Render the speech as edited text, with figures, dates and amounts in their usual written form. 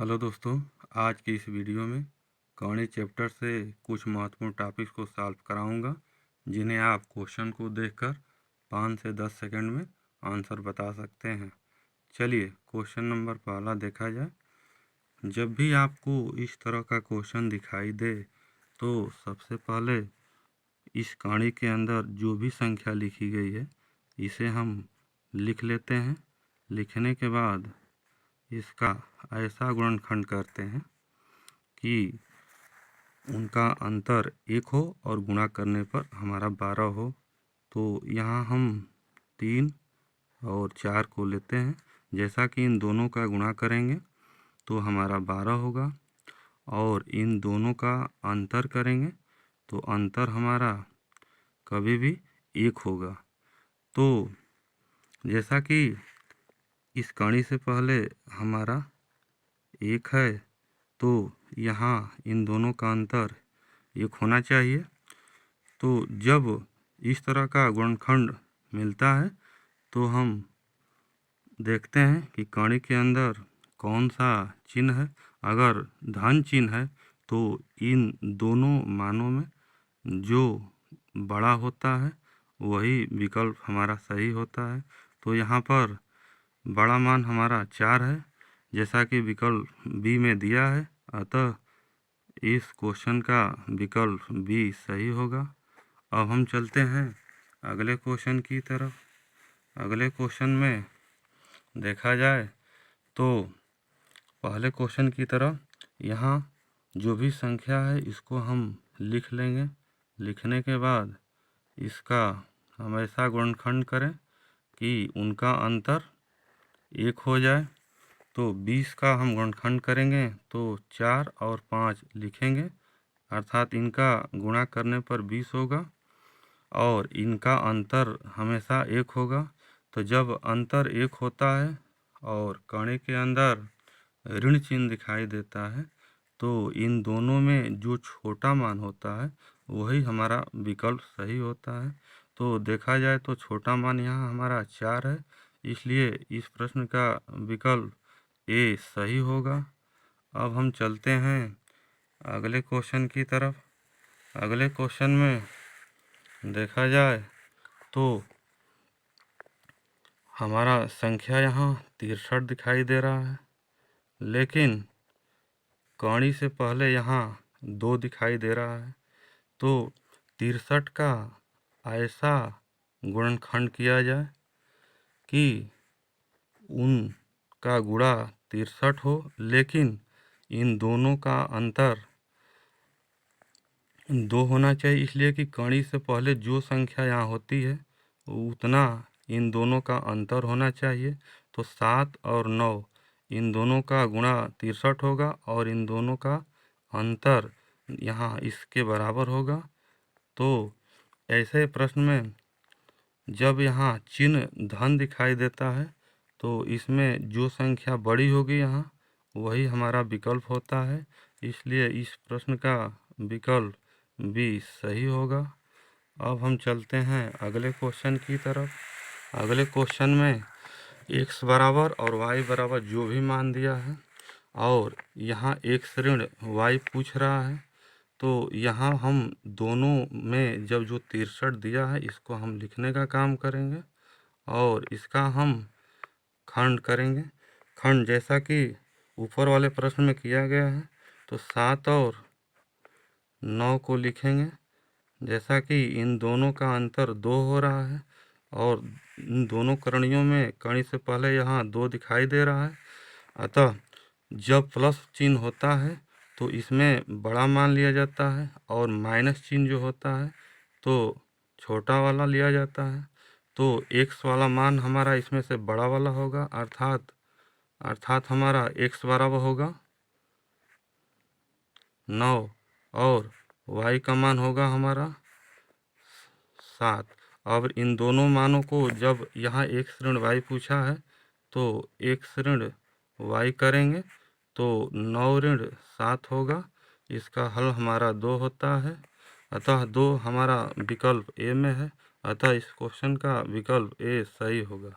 Hello दोस्तों, आज की इस वीडियो में कहानी चैप्टर से कुछ महत्वपूर्ण टॉपिक्स को सॉल्व कराऊंगा, जिन्हें आप क्वेश्चन को देखकर 5 से 10 सेकंड में आंसर बता सकते हैं। चलिए क्वेश्चन नंबर पहला देखा जाए। जब भी आपको इस तरह का क्वेश्चन दिखाई दे तो सबसे पहले इस कहानी के अंदर जो भी संख्या लिखी गई है इसे हम लिख लेते हैं। लिखने के बाद इसका ऐसा गुणनखंड करते हैं कि उनका अंतर 1 हो और गुणा करने पर हमारा 12 हो। तो यहाँ हम 3 और 4 को लेते हैं। जैसा कि इन दोनों का गुणा करेंगे तो हमारा 12 होगा और इन दोनों का अंतर करेंगे तो अंतर हमारा कभी भी 1 होगा। तो जैसा कि इस कहानी से पहले हमारा 1 है तो यहाँ इन दोनों का अंतर 1 होना चाहिए। तो जब इस तरह का गुणनखंड मिलता है तो हम देखते हैं कि कहानी के अंदर कौन सा चिन्ह है। अगर धन चिन्ह है तो इन दोनों मानों में जो बड़ा होता है वही विकल्प हमारा सही होता है। तो यहाँ पर बड़ा मान हमारा 4 है, जैसा कि विकल्प बी में दिया है, अतः इस क्वेश्चन का विकल्प बी सही होगा। अब हम चलते हैं अगले क्वेश्चन की तरफ। अगले क्वेश्चन में देखा जाए तो पहले क्वेश्चन की तरह यहाँ जो भी संख्या है इसको हम लिख लेंगे। लिखने के बाद इसका हम ऐसा गुणनखंड करें कि उनका अंतर 1 हो जाए। तो 20 का हम गुणनखंड करेंगे तो 4 और 5 लिखेंगे, अर्थात इनका गुणा करने पर 20 होगा और इनका अंतर हमेशा 1 होगा। तो जब अंतर 1 होता है और कहानी के अंदर ऋण चिन्ह दिखाई देता है तो इन दोनों में जो छोटा मान होता है वही हमारा विकल्प सही होता है। तो देखा जाए तो छोटा मान यहाँ हमारा 4 है, इसलिए इस प्रश्न का विकल्प ए सही होगा। अब हम चलते हैं अगले क्वेश्चन की तरफ। अगले क्वेश्चन में देखा जाए तो हमारा संख्या यहाँ 63 दिखाई दे रहा है, लेकिन कहानी से पहले यहाँ 2 दिखाई दे रहा है। तो 63 का ऐसा गुणनखंड किया जाए कि उनका गुणा 63 हो, लेकिन इन दोनों का अंतर 2 होना चाहिए, इसलिए कि कहानी से पहले जो संख्या यहाँ होती है उतना इन दोनों का अंतर होना चाहिए। तो 7 और 9 इन दोनों का गुणा 63 होगा और इन दोनों का अंतर यहाँ इसके बराबर होगा। तो ऐसे प्रश्न में जब यहाँ चिन्ह धन दिखाई देता है तो इसमें जो संख्या बड़ी होगी यहाँ वही हमारा विकल्प होता है, इसलिए इस प्रश्न का विकल्प बी सही होगा। अब हम चलते हैं अगले क्वेश्चन की तरफ। अगले क्वेश्चन में x बराबर और y बराबर जो भी मान दिया है और यहाँ x ऋण y पूछ रहा है, तो यहाँ हम दोनों में जब जो 63 दिया है इसको हम लिखने का काम करेंगे और इसका हम खंड करेंगे। खंड जैसा कि ऊपर वाले प्रश्न में किया गया है, तो 7 और 9 को लिखेंगे। जैसा कि इन दोनों का अंतर 2 हो रहा है और इन दोनों करणियों में कणी से पहले यहाँ 2 दिखाई दे रहा है, अतः जब प्लस चिन्ह होता है तो इसमें बड़ा मान लिया जाता है और माइनस चिन्ह जो होता है तो छोटा वाला लिया जाता है। तो x वाला मान हमारा इसमें से बड़ा वाला होगा, अर्थात हमारा x बराबर होगा 9 और y का मान होगा हमारा 7। अब इन दोनों मानों को जब यहाँ x ऋण y पूछा है तो x ऋण y करेंगे तो 9 ऋण 7 होगा। इसका हल हमारा 2 होता है, अतः 2 हमारा विकल्प ए में है, अतः इस क्वेश्चन का विकल्प ए सही होगा।